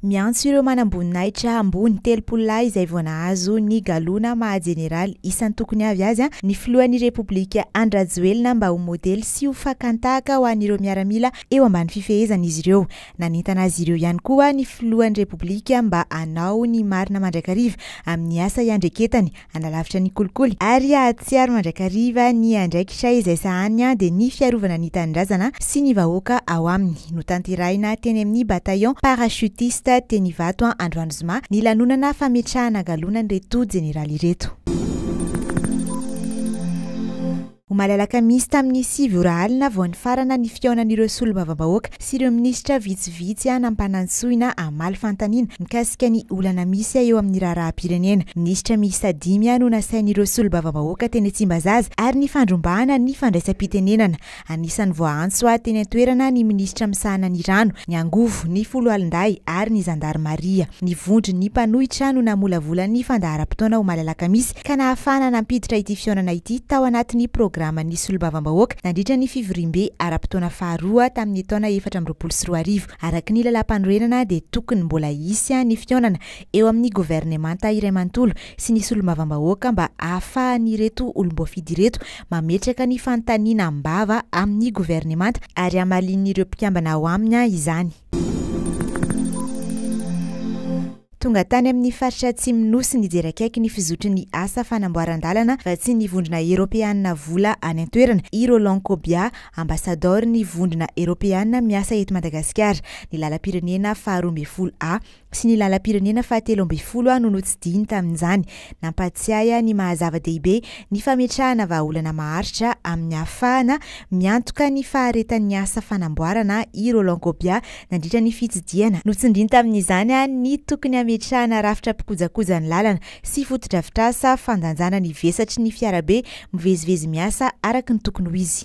Miantso ireo manamboninahitra ambony 30 lahy izay vao nahazo ny galona mahajeneraly isan'ny tokony avy azy ny filohan'ny Repoblika Andrajoelina mba ho modely sy ho fakantahaka ho an'ireo miaramila eo ambany fifehezana izy ireo. Nanentana azy ireo ihany koa ny filohan'ny Repoblika mba hanao ny marina mandrakariva amin'ny asa iandreketany analavitra ny kolikoly ary ahatsiaro mandrakariva ny andraikitra izay sahaniny dia ny fiarovana ny tanindrazana sy ny vahoaka ao aminy. Notanterahina teny amin'ny bataillon parachutiste teny Ivato Androany Zoma ny lanonana fametrahana galona ireto jeneraly ireto. Malalaka misy tamin'ny 7 ora alina vao nifarana ny fiaonan'ireo solombavambahoaka sy ireo minisitra vitsivitsy nampanantsoina amaly fantaniana mikasika ny olana misy eo amin'ny raharaham-pirenena. Minisitra miisa 5 no nasain'ireo solombavambahoaka teny Tsimbazaza ary ny fandrombahana ny fandraisam-pitenenana. Anisan'ny voaantso teny an-toerana ny minisitra misahana ny rano, ny angovo, ny folo alinday ary ny zandarmaria. Ny vondry ny mpanohitra no namolavola ny fandaharam-potoana ho malalaka misy ka nahafahana nampiditra ity fiaonana ity tao anatin'ny programa ny solombavambahoaka nandritra ny fivorimbe ara-potoana faharoa tamin'ny taona 2024 araka ny lalam-panorenana dia tokony mbola isy ny fiaonana eo amin'ny governemanta iray manontolo sy ny solombavambahoaka mba ahafahan'ireto olom-boafidy ireto mametraka ny fanontaniana mbava amin'ny governemanta ary amalin'ireo mpikambana ao aminy izany. Tonga tany amin'ny faritra Atsimo-Nosy nijery akaiky ny fizotry ny asa fanamboaran-dalana fa tsy ny vondrona Eropeanina vola any an-toerana i Roland Kobia, ambasador ny vondrona Eropeanina miasa eto Madagasikara. Ny lalam-pirenena faharoa ambin'ny folo sy ny lalam-pirenena fahatelo ambin'ny folo no notsidihiny tamin'izany. Nampatsiahy ny mahazava-dehibe ny fametrahana vahaolana maharitra amin'ny ahafahana miantoka ny faharetan'ny asa fanamboarana i Roland Kobia nandritra ny fitsidiana. Notsindriny tamin'izany ny tokony ametrahana rafitra mpikojakoja ny lalana sy fotodrafitrasa fandanjana ny vesatry ny fiarabe mivezivezy miasa araka ny tokony ho izy.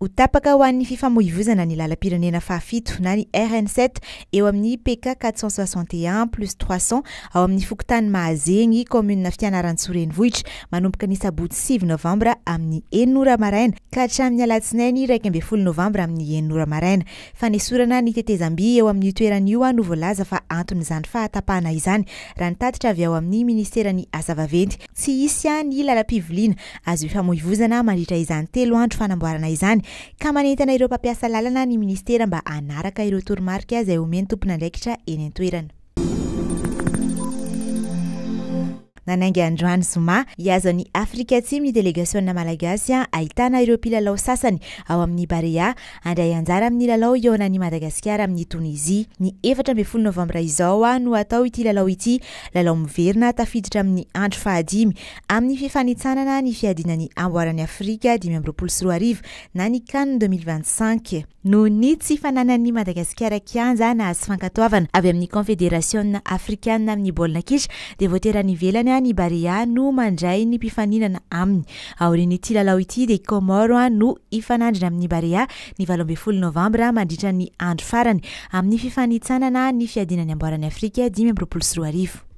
Utapaka ho an'ny fifamoivoizana ny lalam-pirenena fahafito na ny RN7 eo amin'ny PK 461+300 ao amin'ny Fokotany Mahazegny commune Fianarantsoa-Renivohitra manomboka ny sabotsy 7 novambra amin'ny 9 maraina ka hatramin'ny alatsinainy 12 novambra amin'ny 9 maraina. Fanesorana ny tetezam-by eo amin'ny toeran'io no voalaza fa anton'izany fahatapahana izany raha nitatitra avy ao amin'ny ministeran'ny asa vaventy. Tsy isy ny lalam-pivoliana azo ifamoivoizana mandritra izany 3 andro fanamboarana izany ka manentana ireo mpampiasa lalana ny ministera mba anaraka ireo toromarika izay omeny tompon'andraikitra eny an-toerana. Nanangy Androany Zoma iazan'ny Afrika Atsimo ny delegasiona malagasy ahitana ireo mpilalao sasany ao amin'ny Barea andray anjara amin'ny lalao ihaonan'ny Madagasikara amin'ny Tunisia. Ny 14 novambra izao no atao ity lalao ity, lalao miverina tafiditra amin'ny andro fahadimy amin'ny fifanitsanana ny fiadinan'ny amboaran'ny Afrika 2024 na ny CAN 2025. No ny tsy fananan'ny Madagasikara kianja na azy fankatoavana avy amin'ny Confédération Africaine amin'ny baolina kitra dia voateran'ny ivelany ny Barea no mandray ny mpifaninana aminy. Aorian'ity lalao ity dia Comore no ifanandrina amin'ny Barea ny 12 novambra mandritra ny andro farany amin'ny fifanitsanana ny fiadinan'ny amboaran'ny Afrika 2024.